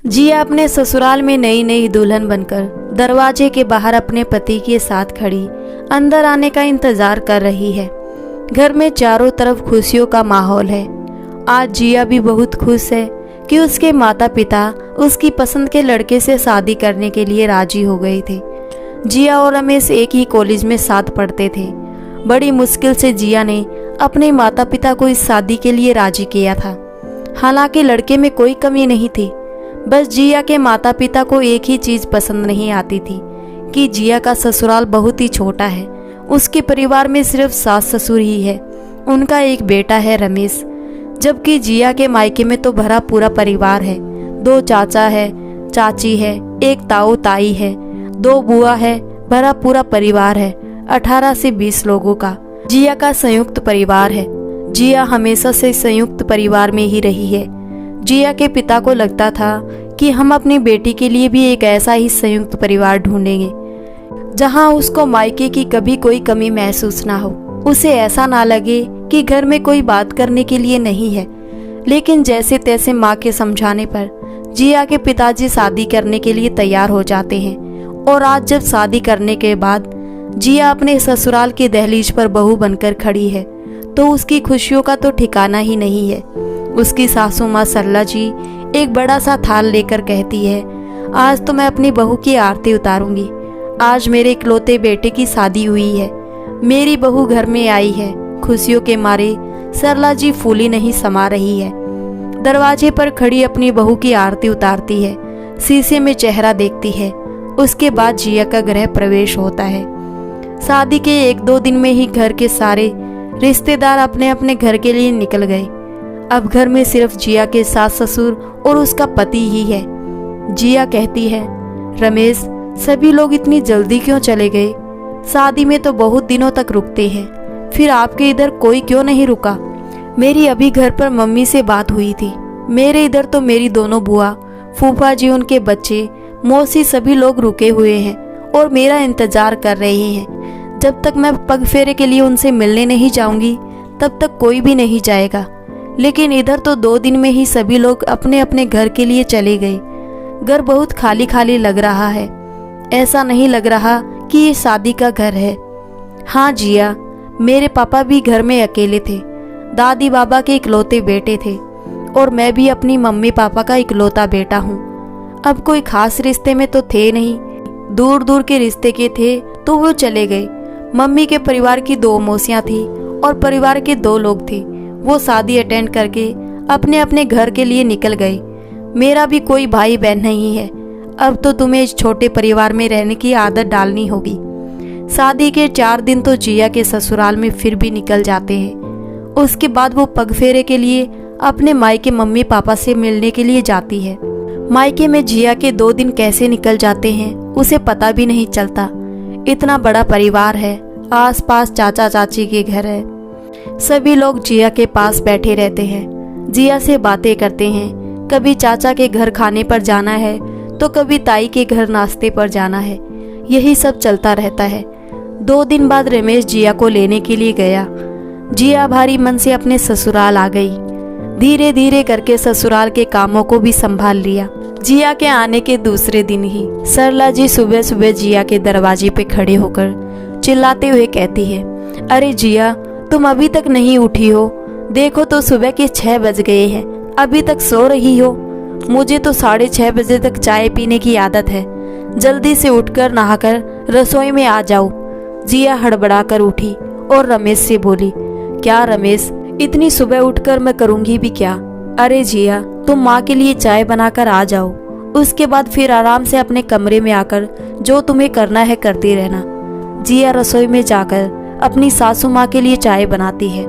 जिया अपने ससुराल में नई नई दुल्हन बनकर दरवाजे के बाहर अपने पति के साथ खड़ी अंदर आने का इंतजार कर रही है। घर में चारों तरफ खुशियों का माहौल है। आज जिया भी बहुत खुश है कि उसके माता पिता उसकी पसंद के लड़के से शादी करने के लिए राजी हो गए थे। जिया और रमेश एक ही कॉलेज में साथ पढ़ते थे। बड़ी मुश्किल से जिया ने अपने माता पिता को इस शादी के लिए राजी किया था। हालांकि लड़के में कोई कमी नहीं थी, बस जिया के माता पिता को एक ही चीज़ पसंद नहीं आती थी कि जिया का ससुराल बहुत ही छोटा है। उसके परिवार में सिर्फ सास ससुर ही है। उनका एक बेटा है रमेश, जबकि जिया के मायके में तो भरा पूरा परिवार है। 2 चाचा है, चाची है, एक ताऊ ताई है, 2 बुआ है, भरा पूरा परिवार है। 18 से 20 लोगों का जिया का संयुक्त परिवार है। जिया हमेशा से संयुक्त परिवार में ही रही है। जिया के पिता को लगता था कि हम अपनी बेटी के लिए भी एक ऐसा ही संयुक्त परिवार ढूंढेंगे जहां उसको मायके की कभी कोई कमी महसूस ना हो, उसे ऐसा ना लगे कि घर में कोई बात करने के लिए नहीं है। लेकिन जैसे तैसे माँ के समझाने पर जिया के पिताजी शादी करने के लिए तैयार हो जाते हैं। और आज जब शादी करने के बाद जिया अपने ससुराल की दहलीज पर बहू बनकर खड़ी है तो उसकी खुशियों का तो ठिकाना ही नहीं है। उसकी सासू माँ सरला जी एक बड़ा सा थाल लेकर कहती है, आज तो मैं अपनी बहू की आरती उतारूंगी। आज मेरे इकलौते बेटे की शादी हुई है, मेरी बहू घर में आई है। खुशियों के मारे सरला जी फूली नहीं समा रही है। दरवाजे पर खड़ी अपनी बहू की आरती उतारती है, शीशे में चेहरा देखती है। उसके बाद जिया का गृह प्रवेश होता है। शादी के 1-2 दिन में ही घर के सारे रिश्तेदार अपने अपने घर के लिए निकल गए। अब घर में सिर्फ जिया के सास ससुर और उसका पति ही है। जिया कहती है, रमेश, सभी लोग इतनी जल्दी क्यों चले गए? शादी में तो बहुत दिनों तक रुकते हैं, फिर आपके इधर कोई क्यों नहीं रुका? मेरी अभी घर पर मम्मी से बात हुई थी। मेरे इधर तो मेरी दोनों बुआ, फूफा जी, उनके बच्चे, मौसी, सभी लोग रुके हुए हैं और मेरा इंतजार कर रहे हैं। जब तक मैं पग फेरे के लिए उनसे मिलने नहीं जाऊंगी तब तक कोई भी नहीं जाएगा। लेकिन इधर तो 2 दिन में ही सभी लोग अपने अपने घर के लिए चले गए। घर बहुत खाली खाली लग रहा है। ऐसा नहीं लग रहा कि ये शादी का घर है। हाँ जिया, मेरे पापा भी घर में अकेले थे। दादी बाबा के इकलौते बेटे थे और मैं भी अपनी मम्मी पापा का इकलौता बेटा हूँ। अब कोई खास रिश्ते में तो थे नहीं, दूर दूर के रिश्ते के थे तो वो चले गए। मम्मी के परिवार की 2 मौसियाँ थी और परिवार के 2 लोग थे। वो शादी अटेंड करके अपने अपने घर के लिए निकल गए। मेरा भी कोई भाई बहन नहीं है। अब तो तुम्हें इस छोटे परिवार में रहने की आदत डालनी होगी। शादी के 4 दिन तो जिया के ससुराल में फिर भी निकल जाते हैं। उसके बाद वो पग फेरे के लिए अपने मायके मम्मी पापा से मिलने के लिए जाती है। मायके में जिया के 2 दिन कैसे निकल जाते हैं उसे पता भी नहीं चलता। इतना बड़ा परिवार है, आसपास चाचा चाची के घर है। सभी लोग जिया के पास बैठे रहते हैं, जिया से बातें करते हैं। कभी चाचा के घर खाने पर जाना है तो कभी ताई के घर नाश्ते पर जाना है। यही सब चलता रहता है। 2 दिन बाद रमेश जिया को लेने के लिए गया। जिया भारी मन से अपने ससुराल आ गई। धीरे धीरे करके ससुराल के कामों को भी संभाल लिया। जिया के आने के दूसरे दिन ही सरला जी सुबह सुबह जिया के दरवाजे पे खड़े होकर चिल्लाते हुए कहती है, अरे जिया, तुम अभी तक नहीं उठी हो? देखो तो सुबह के 6 बज गए हैं, अभी तक सो रही हो? मुझे तो 6:30 बजे तक चाय पीने की आदत है। जल्दी से उठकर नहाकर रसोई में आ जाओ। जिया हड़बड़ाकर उठी और रमेश से बोली, क्या रमेश, इतनी सुबह उठकर मैं करूंगी भी क्या? अरे जिया, तुम माँ के लिए चाय बनाकर आ जाओ। उसके बाद फिर आराम से अपने कमरे में आकर जो तुम्हें करना है करती रहना। जिया रसोई में जाकर अपनी सासू माँ के लिए चाय बनाती है।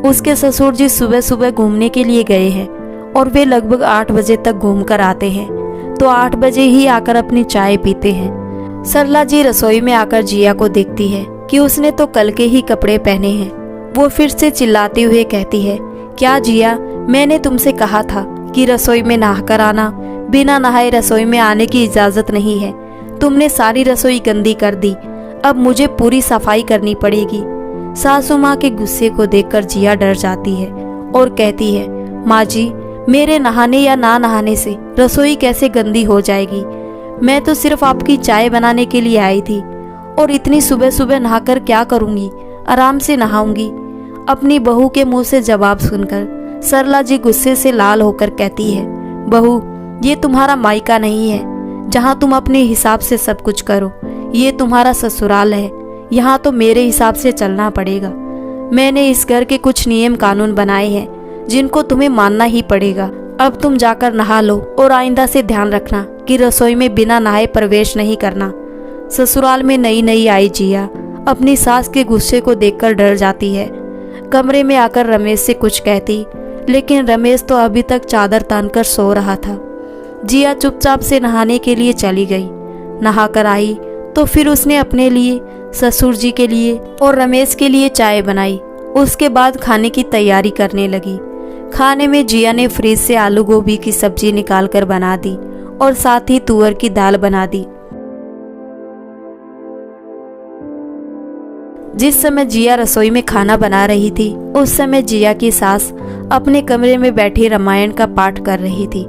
उसके ससुर जी सुबह सुबह घूमने के लिए गए हैं और वे लगभग 8 बजे तक घूम कर आते हैं तो 8 बजे ही आकर अपनी चाय पीते हैं। सरला जी रसोई में आकर जिया को देखती है कि उसने तो कल के ही कपड़े पहने हैं। वो फिर से चिल्लाते हुए कहती है, क्या जिया, मैंने तुमसे कहा था कि रसोई में नहाकर आना, बिना नहाए रसोई में आने की इजाजत नहीं है। तुमने सारी रसोई गंदी कर दी, अब मुझे पूरी सफाई करनी पड़ेगी। सासू माँ के गुस्से को देखकर जिया डर जाती है और कहती है, माँ जी, मेरे नहाने या ना नहाने से रसोई कैसे गंदी हो जाएगी? मैं तो सिर्फ आपकी चाय बनाने के लिए आई थी, और इतनी सुबह सुबह नहाकर क्या करूंगी? आराम से नहाऊंगी। अपनी बहू के मुंह से जवाब सुनकर सरला जी गुस्से से लाल होकर कहती है, बहू, ये तुम्हारा मायका नहीं है जहाँ तुम अपने हिसाब से सब कुछ करो। ये तुम्हारा ससुराल है, यहाँ तो मेरे हिसाब से चलना पड़ेगा। मैंने इस घर के कुछ नियम कानून बनाए हैं जिनको तुम्हें मानना ही पड़ेगा। अब तुम जाकर नहा लो, और आइंदा से ध्यान रखना कि रसोई में बिना नहाए प्रवेश नहीं करना। ससुराल में नई नई आई जिया अपनी सास के गुस्से को देखकर डर जाती है। कमरे में आकर रमेश से कुछ कहती, लेकिन रमेश तो अभी तक चादर तानकर सो रहा था। जिया चुपचाप से नहाने के लिए चली गई। नहाकर आई तो फिर उसने अपने लिए, ससुर जी के लिए और रमेश के लिए चाय बनाई। उसके बाद खाने की तैयारी करने लगी। खाने में जिया ने फ्रिज से आलू गोभी की सब्जी निकाल कर बना दी और साथ ही तुअर की दाल बना दी। जिस समय जिया रसोई में खाना बना रही थी, उस समय जिया की सास अपने कमरे में बैठी रामायण का पाठ कर रही थी।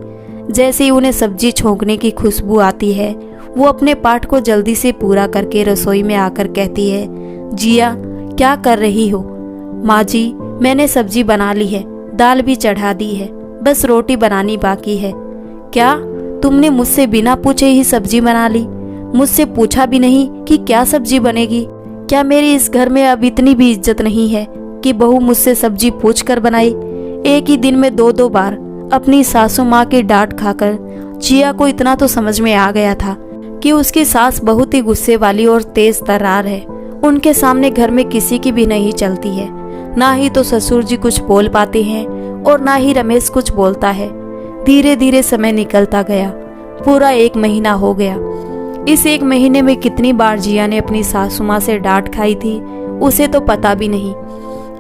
जैसे ही उन्हें सब्जी छोंकने की खुशबू आती है, वो अपने पाठ को जल्दी से पूरा करके रसोई में आकर कहती है, जिया, क्या कर रही हो? माँ जी, मैंने सब्जी बना ली है, दाल भी चढ़ा दी है, बस रोटी बनानी बाकी है। क्या तुमने मुझसे बिना पूछे ही सब्जी बना ली? मुझसे पूछा भी नहीं कि क्या सब्जी बनेगी? क्या मेरी इस घर में अब इतनी भी इज्जत नहीं है कि बहू मुझसे सब्जी पूछ कर बनाई? एक ही दिन में दो बार अपनी सासू माँ के डांट खाकर जिया को इतना तो समझ में आ गया था कि उसकी सास बहुत ही गुस्से वाली और तेज तर्रार है। उनके सामने घर में किसी की भी नहीं चलती है। ना ही तो ससुर जी कुछ बोल पाते हैं और ना ही रमेश कुछ बोलता है। धीरे धीरे समय निकलता गया। पूरा 1 महीना हो गया। इस 1 महीने में कितनी बार जिया ने अपनी सासू माँ से डांट खाई थी, उसे तो पता भी नहीं।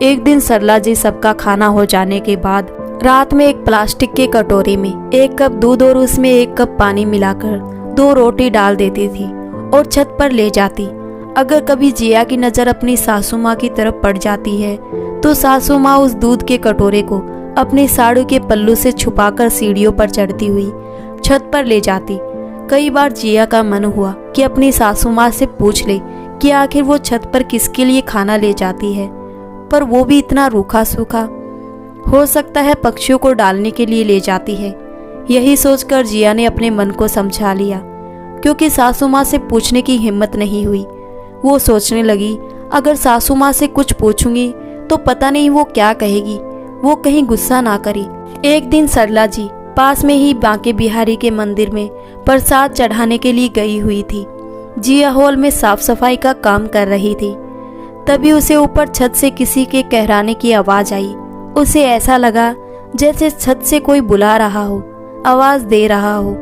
एक दिन सरला जी सबका खाना हो जाने के बाद रात में एक प्लास्टिक के कटोरी में 1 कप दूध और उसमें 1 कप पानी मिलाकर 2 रोटी डाल देती थी और छत पर ले जाती। अगर कभी जिया की नज़र अपनी सासू माँ की तरफ पड़ जाती है तो सासू माँ उस दूध के कटोरे को अपनी साड़ी के पल्लू से छुपाकर सीढ़ियों पर चढ़ती हुई छत पर ले जाती। कई बार जिया का मन हुआ कि अपनी सासू माँ से पूछ ले कि आखिर वो छत पर किसके लिए खाना ले जाती है, पर वो भी इतना रूखा सूखा। हो सकता है पक्षियों को डालने के लिए ले जाती है। यही सोचकर जिया ने अपने मन को समझा लिया, क्योंकि सासू माँ से पूछने की हिम्मत नहीं हुई। वो सोचने लगी, अगर सासू माँ से कुछ पूछूंगी तो पता नहीं वो क्या कहेगी, वो कहीं गुस्सा ना करी। एक दिन सरला जी पास में ही बांके बिहारी के मंदिर में प्रसाद चढ़ाने के लिए गई हुई थी। जिया हॉल में साफ सफाई का काम कर रही थी। तभी उसे ऊपर छत से किसी के कहराने की आवाज आई। उसे ऐसा लगा जैसे छत से कोई बुला रहा हो, आवाज दे रहा हो।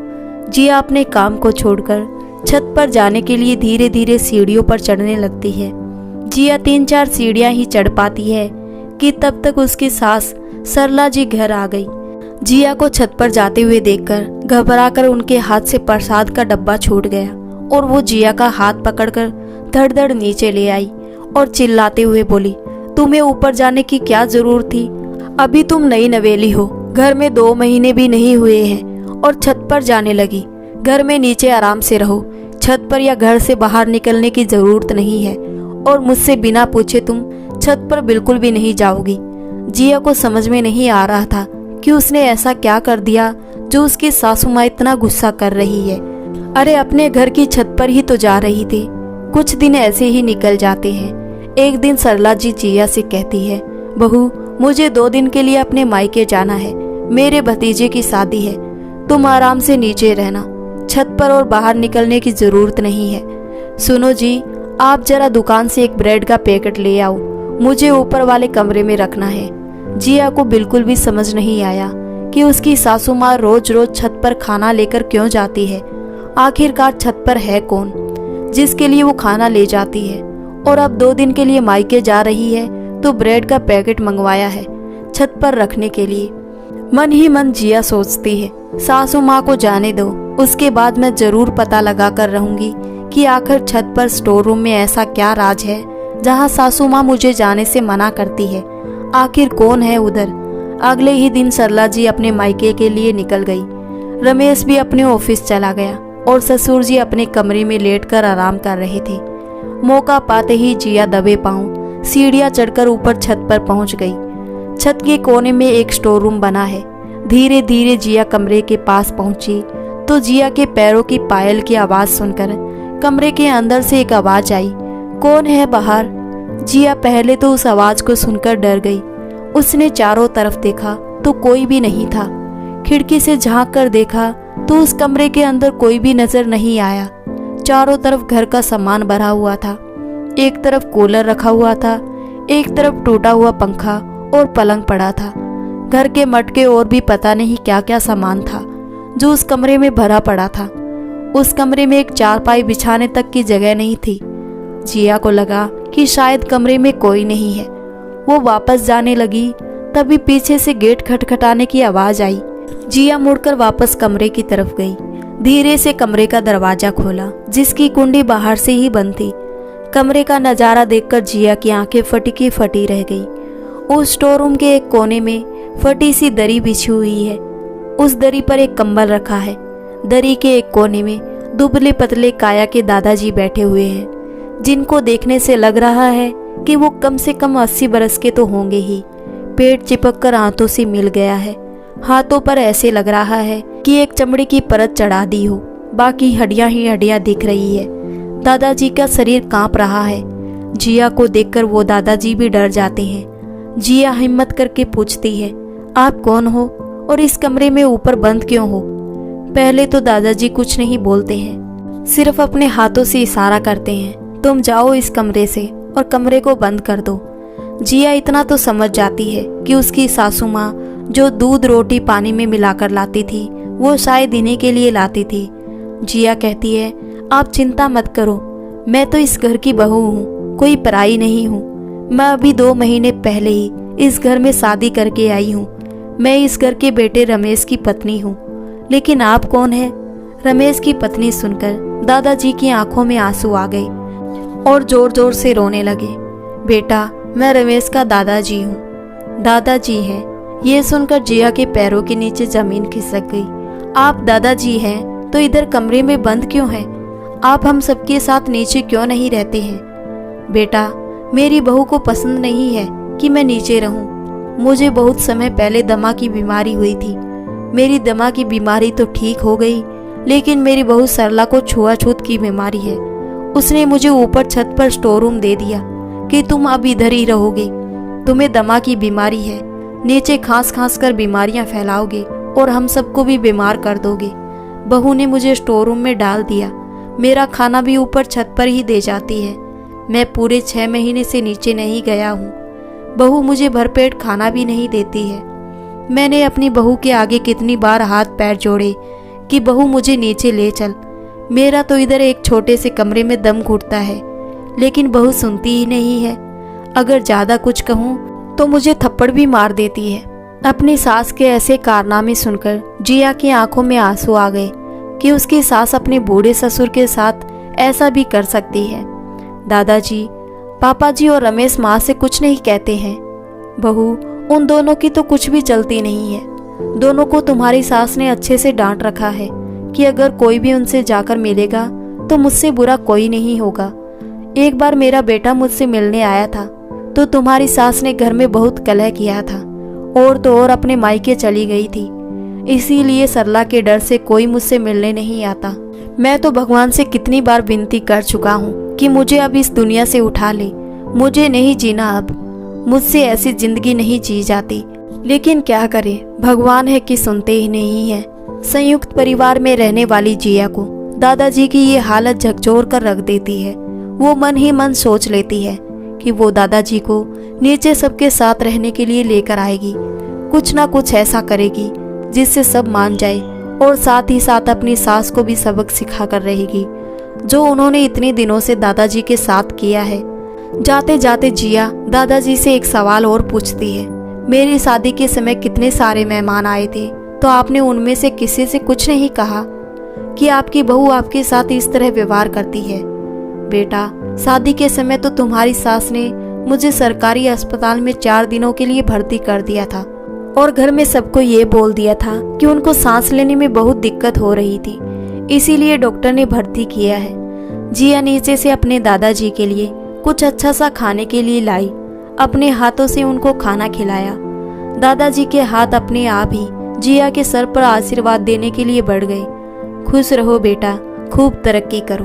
जिया अपने काम को छोड़कर छत पर जाने के लिए धीरे धीरे सीढ़ियों पर चढ़ने लगती है। जिया 3-4 सीढ़ियां ही चढ़ पाती है कि तब तक उसकी सास सरला जी घर आ गई। जिया को छत पर जाते हुए देखकर घबराकर उनके हाथ से प्रसाद का डब्बा छूट गया और वो जिया का हाथ पकड़कर धड़ धड़ नीचे ले आई और चिल्लाते हुए बोली, तुम्हें ऊपर जाने की क्या जरूरत थी? अभी तुम नई नवेली हो, घर में 2 महीने भी नहीं हुए हैं और छत पर जाने लगी। घर में नीचे आराम से रहो, छत पर या घर से बाहर निकलने की जरूरत नहीं है, और मुझसे बिना पूछे तुम छत पर बिल्कुल भी नहीं जाओगी। जिया को समझ में नहीं आ रहा था कि उसने ऐसा क्या कर दिया जो उसकी सासू माँ इतना गुस्सा कर रही है। अरे अपने घर की छत पर ही तो जा रही थी। कुछ दिन ऐसे ही निकल जाते हैं। एक दिन सरला जी जिया से कहती है, बहू, मुझे 2 दिन के लिए अपने मायके जाना है, मेरे भतीजे की शादी है। तुम आराम से नीचे रहना, छत पर और बाहर निकलने की जरूरत नहीं है। सुनो जी, आप जरा दुकान से एक ब्रेड का पैकेट ले आओ, मुझे ऊपर वाले कमरे में रखना है। जिया को बिल्कुल भी समझ नहीं आया कि उसकी सासू माँ रोज रोज छत पर खाना लेकर क्यों जाती है। आखिरकार छत पर है कौन जिसके लिए वो खाना ले जाती है, और अब 2 दिन के लिए मायके जा रही है तो ब्रेड का पैकेट मंगवाया है छत पर रखने के लिए। मन ही मन जिया सोचती है, सासू माँ को जाने दो, उसके बाद मैं जरूर पता लगा कर रहूंगी कि आखिर छत पर स्टोर रूम में ऐसा क्या राज है जहाँ सासू माँ मुझे जाने से मना करती है। आखिर कौन है उधर? अगले ही दिन सरला जी अपने मायके के लिए निकल गई। रमेश भी अपने ऑफिस चला गया और ससुर जी अपने कमरे में लेटकर आराम कर रहे थे। मौका पाते ही जिया दबे पांव सीढ़ियां चढ़कर ऊपर छत पर पहुंच गई। छत के कोने में एक स्टोर रूम बना है। धीरे धीरे जिया कमरे के पास पहुंची तो जिया के पैरों की पायल की आवाज सुनकर कमरे के अंदर से एक आवाज आई, कौन है बाहर? जिया पहले तो उस आवाज को सुनकर डर गई। उसने चारों तरफ देखा तो कोई भी नहीं था। खिड़की से झांक कर देखा तो उस कमरे के अंदर कोई भी नजर नहीं आया। चारों तरफ घर का सामान भरा हुआ था। एक तरफ कूलर रखा हुआ था, एक तरफ टूटा हुआ पंखा और पलंग पड़ा था। घर के मटके और भी पता नहीं क्या क्या सामान था जो उस कमरे में भरा पड़ा था। उस कमरे में एक चारपाई बिछाने तक की जगह नहीं थी। जिया को लगा कि शायद कमरे में कोई नहीं है। वो वापस जाने लगी, तभी पीछे से गेट खटखटाने की आवाज आई। जिया मुड़कर वापस कमरे की तरफ गई। धीरे से कमरे का दरवाजा खोला, जिसकी कुंडी बाहर से ही बंद थी। कमरे का नजारा देखकर जिया की आंखें फटी की फटी रह गई। उस स्टोर रूम के एक कोने में फटी सी दरी बिछी हुई है। उस दरी पर एक कंबल रखा है। दरी के एक कोने में दुबले पतले काया के दादाजी बैठे हुए हैं, जिनको देखने से लग रहा है कि वो कम से कम 80 बरस के तो होंगे ही। पेट चिपक कर हाथों से मिल गया है। हाथों पर ऐसे लग रहा है कि एक चमड़ी की परत चढ़ा दी हो, बाकी हड्डियां ही हड्डियां दिख रही है। दादाजी का शरीर कांप रहा है। जिया को देखकर वो दादाजी भी डर जाते हैं। जिया हिम्मत करके पूछती है, आप कौन हो और इस कमरे में ऊपर बंद क्यों हो? पहले तो दादाजी कुछ नहीं बोलते हैं, सिर्फ अपने हाथों से इशारा करते हैं, तुम जाओ इस कमरे से और कमरे को बंद कर दो। जिया इतना तो समझ जाती है कि उसकी सासू माँ जो दूध रोटी पानी में मिलाकर लाती थी, वो शायद इन्हीं के लिए लाती थी। जिया कहती है, आप चिंता मत करो, मैं तो इस घर की बहू हूँ, कोई पराई नहीं हूँ। मैं अभी 2 महीने पहले ही इस घर में शादी करके आई हूँ। मैं इस घर के बेटे रमेश की पत्नी हूँ। लेकिन आप कौन है? रमेश की पत्नी सुनकर दादाजी की आंखों में आंसू आ गए और जोर जोर से रोने लगे। बेटा, मैं रमेश का दादाजी हूँ। दादाजी है? ये सुनकर जिया के पैरों के नीचे जमीन खिसक गई। आप दादाजी हैं तो इधर कमरे में बंद क्यों हैं? आप हम सबके साथ नीचे क्यों नहीं रहते हैं? बेटा, मेरी बहू को पसंद नहीं है कि मैं नीचे रहूं। मुझे बहुत समय पहले दमा की बीमारी हुई थी। मेरी दमा की बीमारी तो ठीक हो गई, लेकिन मेरी बहू सरला को छुआछूत की बीमारी है। उसने मुझे ऊपर छत पर स्टोर रूम दे दिया कि तुम अब इधर ही रहोगे। तुम्हें दमा की बीमारी है, नीचे खांस खांस कर बीमारियां फैलाओगे और हम सबको भी बीमार कर दोगे। बहू ने मुझे स्टोर रूम में डाल दिया। मेरा खाना भी ऊपर छत पर ही दे जाती है। मैं पूरे 6 महीने से नीचे नहीं गया हूँ। बहू मुझे भरपेट खाना भी नहीं देती है। मैंने अपनी बहू के आगे कितनी बार हाथ पैर जोड़े कि बहू मुझे नीचे ले चल। मेरा तो इधर एक छोटे से कमरे में दम घुटता है, लेकिन बहू सुनती ही नहीं है। अगर ज़्यादा कुछ कहूँ तो मुझे थप्पड़ भी मार देती है। अपनी सास के ऐसे कारनामे सुनकर जिया की आंखों में आंसू आ गए कि उसकी सास अपने बूढ़े ससुर के साथ ऐसा भी कर सकती है। दादाजी, पापा जी और रमेश माँ से कुछ नहीं कहते हैं। बहू, उन दोनों की तो कुछ भी चलती नहीं है। दोनों को तुम्हारी सास ने अच्छे से डांट रखा है कि अगर कोई भी उनसे जाकर मिलेगा तो मुझसे बुरा कोई नहीं होगा। एक बार मेरा बेटा मुझसे मिलने आया था तो तुम्हारी सास ने घर में बहुत कलह किया था और तो और अपने मायके चली गई थी। इसीलिए सरला के डर से कोई मुझसे मिलने नहीं आता। मैं तो भगवान से कितनी बार विनती कर चुका हूँ कि मुझे अब इस दुनिया से उठा ले। मुझे नहीं जीना अब, मुझसे ऐसी जिंदगी नहीं जी जाती। लेकिन क्या करें, भगवान है कि सुनते ही नहीं है। संयुक्त परिवार में रहने वाली जिया को दादाजी की ये हालत झकझोर कर रख देती है। वो मन ही मन सोच लेती है कि वो दादाजी को नीचे सबके साथ रहने के लिए लेकर आएगी। कुछ ना कुछ ऐसा करेगी जिससे सब मान जाए और साथ ही साथ अपनी सास को भी सबक सिखा कर रहेगी, जो उन्होंने इतने दिनों से दादाजी के साथ किया है। जाते जाते जिया दादाजी से एक सवाल और पूछती है, मेरी शादी के समय कितने सारे मेहमान आए थे, तो आपने उनमें से किसी से कुछ नहीं कहा कि आपकी बहू आपके साथ इस तरह व्यवहार करती है? बेटा, शादी के समय तो तुम्हारी सास ने मुझे सरकारी अस्पताल में 4 दिनों के लिए भर्ती कर दिया था और घर में सबको ये बोल दिया था कि उनको सांस लेने में बहुत दिक्कत हो रही थी, इसीलिए डॉक्टर ने भर्ती किया है। जिया नीचे से अपने दादाजी के लिए कुछ अच्छा सा खाने के लिए लाई, अपने हाथों से उनको खाना खिलाया। दादाजी के हाथ अपने आप ही जिया के सर पर आशीर्वाद देने के लिए बढ़ गए। खुश रहो बेटा, खूब तरक्की करो।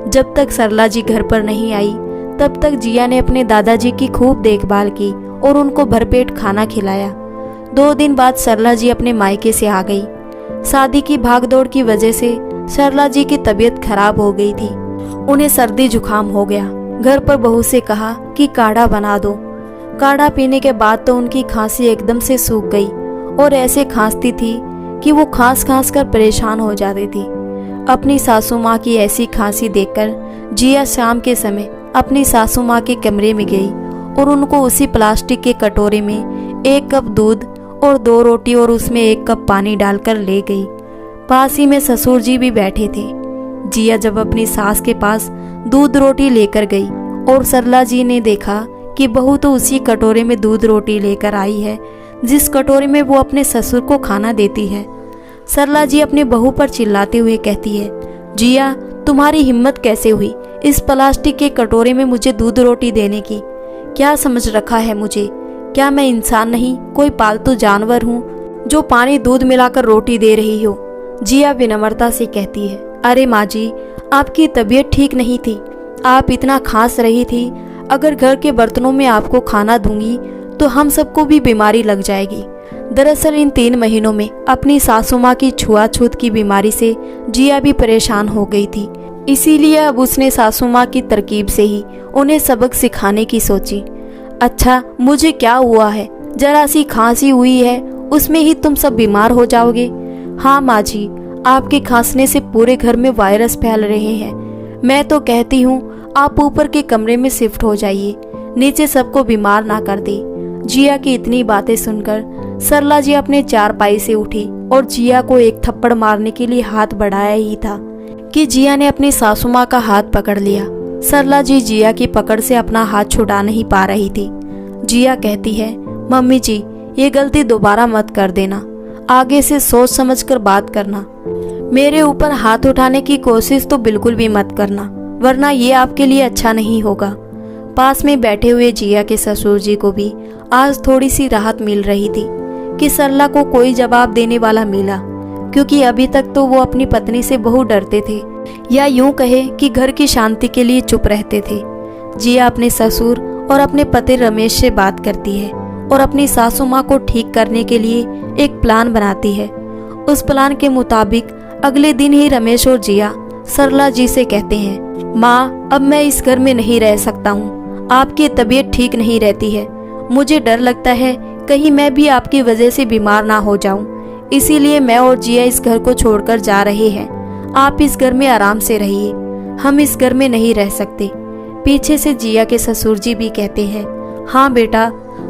जब तक सरला जी घर पर नहीं आई तब तक जिया ने अपने दादाजी की खूब देखभाल की और उनको भरपेट खाना खिलाया। 2 दिन बाद सरला जी अपने मायके से आ गई। शादी की भागदौड़ की वजह से सरला जी की तबीयत खराब हो गई थी। उन्हें सर्दी जुकाम हो गया। घर पर बहू से कहा कि काढ़ा बना दो। काढ़ा पीने के बाद तो उनकी खांसी एकदम से सूख गई और ऐसे खांसती थी कि वो खांस खांस कर परेशान हो जाती थी। अपनी सासू माँ की ऐसी खांसी देखकर जिया शाम के समय अपनी सासू माँ के कमरे में गई और उनको उसी प्लास्टिक के कटोरे में 1 कप दूध और 2 रोटी और उसमें 1 कप पानी डालकर ले गई। पास ही में ससुर जी भी बैठे थे। जिया जब अपनी सास के पास दूध रोटी लेकर गई और सरला जी ने देखा कि बहू तो उसी कटोरे में दूध रोटी लेकर आई है जिस कटोरे में वो अपने ससुर को खाना देती है। सरला जी अपने बहू पर चिल्लाते हुए कहती है, जिया तुम्हारी हिम्मत कैसे हुई इस प्लास्टिक के कटोरे में मुझे दूध रोटी देने की? क्या समझ रखा है मुझे? क्या मैं इंसान नहीं, कोई पालतू जानवर हूँ जो पानी दूध मिलाकर रोटी दे रही हो? जिया विनम्रता से कहती है, अरे माँ जी, आपकी तबीयत ठीक नहीं थी, आप इतना खांस रही थी। अगर घर के बर्तनों में आपको खाना दूंगी तो हम सबको भी बीमारी लग जाएगी। दरअसल इन 3 महीनों में अपनी सासू माँ की छुआछूत की बीमारी से जिया भी परेशान हो गई थी। इसीलिए अब उसने सासू माँ की तरकीब से ही उन्हें सबक सिखाने की सोची। अच्छा, मुझे क्या हुआ है? जरा सी खांसी हुई है उसमें ही तुम सब बीमार हो जाओगे? हाँ माँ जी, आपके खांसने से पूरे घर में वायरस फैल रहे हैं। मैं तो कहती हूँ आप ऊपर के कमरे में शिफ्ट हो जाइए, नीचे सबको बीमार ना कर दे। जिया की इतनी बातें सुनकर सरला जी अपने चारपाई से उठी और जिया को एक थप्पड़ मारने के लिए हाथ बढ़ाया ही था कि जिया ने अपनी सासू माँ का हाथ पकड़ लिया। सरला जी जिया की पकड़ से अपना हाथ छुड़ा नहीं पा रही थी। जिया कहती है, मम्मी जी, ये गलती दोबारा मत कर देना, आगे से सोच समझ कर बात करना। मेरे ऊपर हाथ उठाने की कोशिश तो बिल्कुल भी मत करना, वरना ये आपके लिए अच्छा नहीं होगा। पास में बैठे हुए जिया के ससुर जी को भी आज थोड़ी सी राहत मिल रही थी कि सरला को कोई जवाब देने वाला मिला, क्योंकि अभी तक तो वो अपनी पत्नी से बहुत डरते थे, या यूं कहे कि घर की शांति के लिए चुप रहते थे। जिया अपने ससुर और अपने पति रमेश से बात करती है और अपनी सासू माँ को ठीक करने के लिए एक प्लान बनाती है। उस प्लान के मुताबिक अगले दिन ही रमेश और जिया सरला जी से कहते हैं, माँ, अब मैं इस घर में नहीं रह सकता हूँ। आपकी तबीयत ठीक नहीं रहती है, मुझे डर लगता है कहीं मैं भी आपकी वजह से बीमार ना हो जाऊं। इसीलिए मैं और जिया इस घर को छोड़कर जा रहे हैं। आप इस घर में आराम से रहिए, हम इस घर में नहीं रह सकते। पीछे से जिया के ससुर जी भी कहते हैं, हाँ बेटा,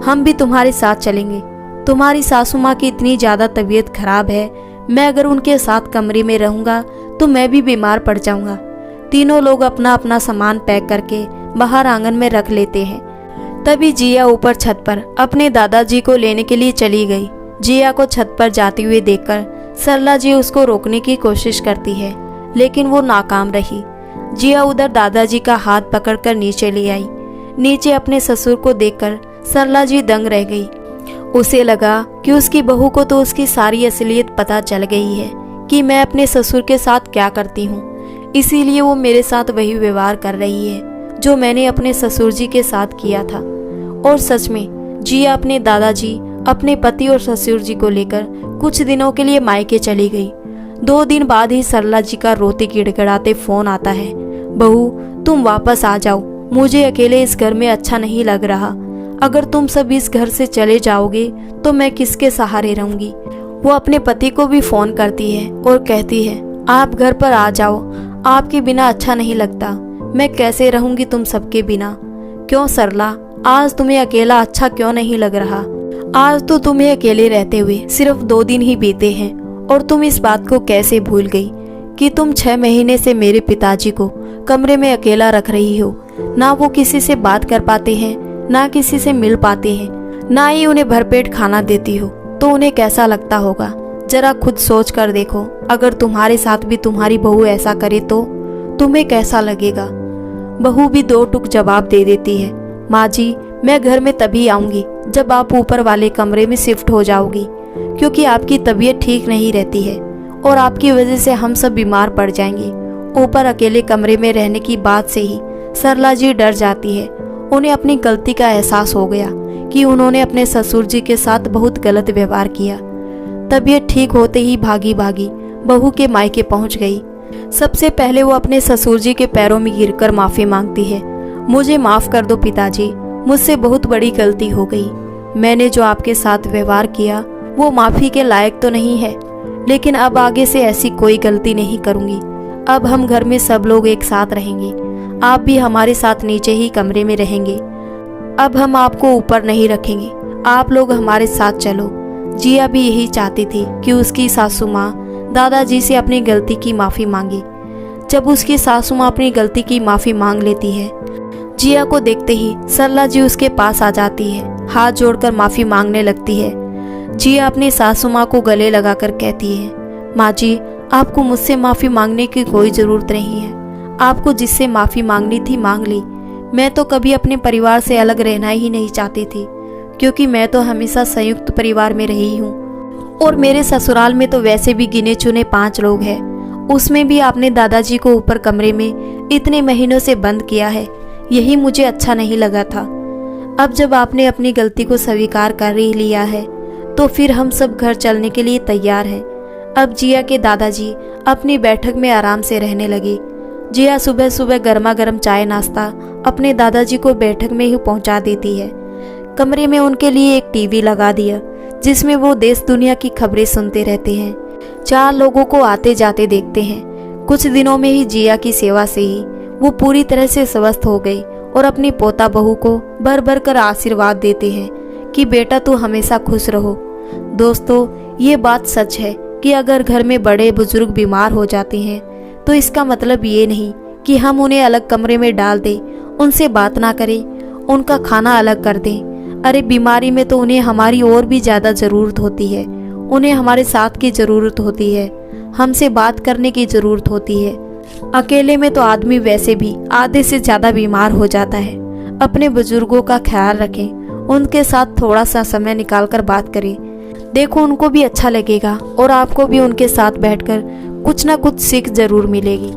हम भी तुम्हारे साथ चलेंगे। तुम्हारी सासू माँ की इतनी ज़्यादा तबीयत खराब है, मैं अगर उनके साथ कमरे में रहूँगा तो मैं भी बीमार पड़ जाऊँगा। तीनों लोग अपना अपना सामान पैक करके बाहर आंगन में रख लेते हैं। तभी जिया ऊपर छत पर अपने दादाजी को लेने के लिए चली गई। जिया को छत पर जाते हुए देखकर सरला जी उसको रोकने की कोशिश करती है, लेकिन वो नाकाम रही। जिया उधर दादाजी का हाथ पकड़कर नीचे ले आई। नीचे अपने ससुर को देखकर सरला जी दंग रह गई। उसे लगा कि उसकी बहू को तो उसकी सारी असलियत पता चल गई है कि मैं अपने ससुर के साथ क्या करती हूँ, इसीलिए वो मेरे साथ वही व्यवहार कर रही है जो मैंने अपने ससुर जी के साथ किया था। और सच में जिया अपने दादाजी, अपने पति और ससुर जी को लेकर कुछ दिनों के लिए मायके चली गई। 2 दिन बाद ही सरला जी का रोते गिड़गिड़ाते फोन आता है, बहू तुम वापस आ जाओ, मुझे अकेले इस घर में अच्छा नहीं लग रहा। अगर तुम सब इस घर से चले जाओगे तो मैं किसके सहारे रहूंगी। वो अपने पति को भी फोन करती है और कहती है, आप घर पर आ जाओ, आपके बिना अच्छा नहीं लगता, मैं कैसे रहूंगी तुम सबके बिना। क्यों सरला, आज तुम्हें अकेला अच्छा क्यों नहीं लग रहा? आज तो तुम्हें अकेले रहते हुए सिर्फ 2 दिन ही बीते हैं और तुम इस बात को कैसे भूल गई कि तुम 6 महीने से मेरे पिताजी को कमरे में अकेला रख रही हो। ना वो किसी से बात कर पाते हैं, ना किसी से मिल पाते हैं, ना ही उन्हें भरपेट खाना देती हो। तो उन्हें कैसा लगता होगा। जरा खुद सोच कर देखो, अगर तुम्हारे साथ भी तुम्हारी बहू ऐसा करे तो तुम्हें कैसा लगेगा। बहू भी दो टुक जवाब दे देती है, माँ जी मैं घर में तभी आऊँगी जब आप ऊपर वाले कमरे में शिफ्ट हो जाओगी, क्योंकि आपकी तबीयत ठीक नहीं रहती है और आपकी वजह से हम सब बीमार पड़ जाएंगे। ऊपर अकेले कमरे में रहने की बात से ही सरला जी डर जाती है। उन्हें अपनी गलती का एहसास हो गया कि उन्होंने अपने ससुर जी के साथ बहुत गलत व्यवहार किया। तबीयत ठीक होते ही भागी भागी बहू के मायके पहुंच गई। सबसे पहले वो अपने ससुर जी के पैरों में गिरकर माफ़ी मांगती है। मुझे माफ़ कर दो पिताजी, मुझसे बहुत बड़ी गलती हो गई। मैंने जो आपके साथ व्यवहार किया वो माफ़ी के लायक तो नहीं है, लेकिन अब आगे से ऐसी कोई गलती नहीं करूँगी। अब हम घर में सब लोग एक साथ रहेंगे, आप भी हमारे साथ नीचे ही कमरे में रहेंगे। अब हम आपको ऊपर नहीं रखेंगे, आप लोग हमारे साथ चलो। जिया भी यही चाहती थी कि उसकी सासू माँ दादाजी से अपनी गलती की माफ़ी मांगे। जब उसकी सासू माँ अपनी गलती की माफ़ी मांग लेती है, जिया को देखते ही सरला जी उसके पास आ जाती है, हाथ जोड़कर माफ़ी मांगने लगती है। जिया अपनी सासू माँ को गले लगाकर कहती है, माँ जी आपको मुझसे माफ़ी मांगने की कोई ज़रूरत नहीं है। आपको जिससे माफ़ी मांगनी थी मांग ली। मैं तो कभी अपने परिवार से अलग रहना ही नहीं चाहती थी, क्योंकि मैं तो हमेशा संयुक्त परिवार में रही हूँ और मेरे ससुराल में तो वैसे भी गिने चुने 5 लोग हैं। उसमें भी आपने दादाजी को ऊपर कमरे में इतने महीनों से बंद किया है, यही मुझे अच्छा नहीं लगा था। अब जब आपने अपनी गलती को स्वीकार कर ही लिया है तो फिर हम सब घर चलने के लिए तैयार हैं। अब जिया के दादाजी अपनी बैठक में आराम से रहने लगे। जिया सुबह सुबह गर्मा गर्म चाय नाश्ता अपने दादाजी को बैठक में ही पहुंचा देती है। कमरे में उनके लिए एक टीवी लगा दिया जिसमें वो देश दुनिया की खबरें सुनते रहते हैं। 4 लोगों को आते जाते देखते हैं। कुछ दिनों में ही जिया की सेवा से ही वो पूरी तरह से स्वस्थ हो गई और अपनी पोता बहू को भर भर कर आशीर्वाद देते हैं कि बेटा तू हमेशा खुश रहो। दोस्तों ये बात सच है कि अगर घर में बड़े बुजुर्ग बीमार हो जाते हैं तो इसका मतलब ये नहीं कि हम उन्हें अलग कमरे में डाल दें, उनसे बात ना करें, उनका खाना अलग कर दें। अरे बीमारी में तो उन्हें हमारी और भी ज़्यादा ज़रूरत होती है। उन्हें हमारे साथ की ज़रूरत होती है, हमसे बात करने की ज़रूरत होती है। अकेले में तो आदमी वैसे भी आधे से ज़्यादा बीमार हो जाता है। अपने बुजुर्गों का ख्याल रखें, उनके साथ थोड़ा सा समय निकाल कर बात करें। देखो उनको भी अच्छा लगेगा और आपको भी उनके साथ बैठकर कुछ ना कुछ सीख ज़रूर मिलेगी।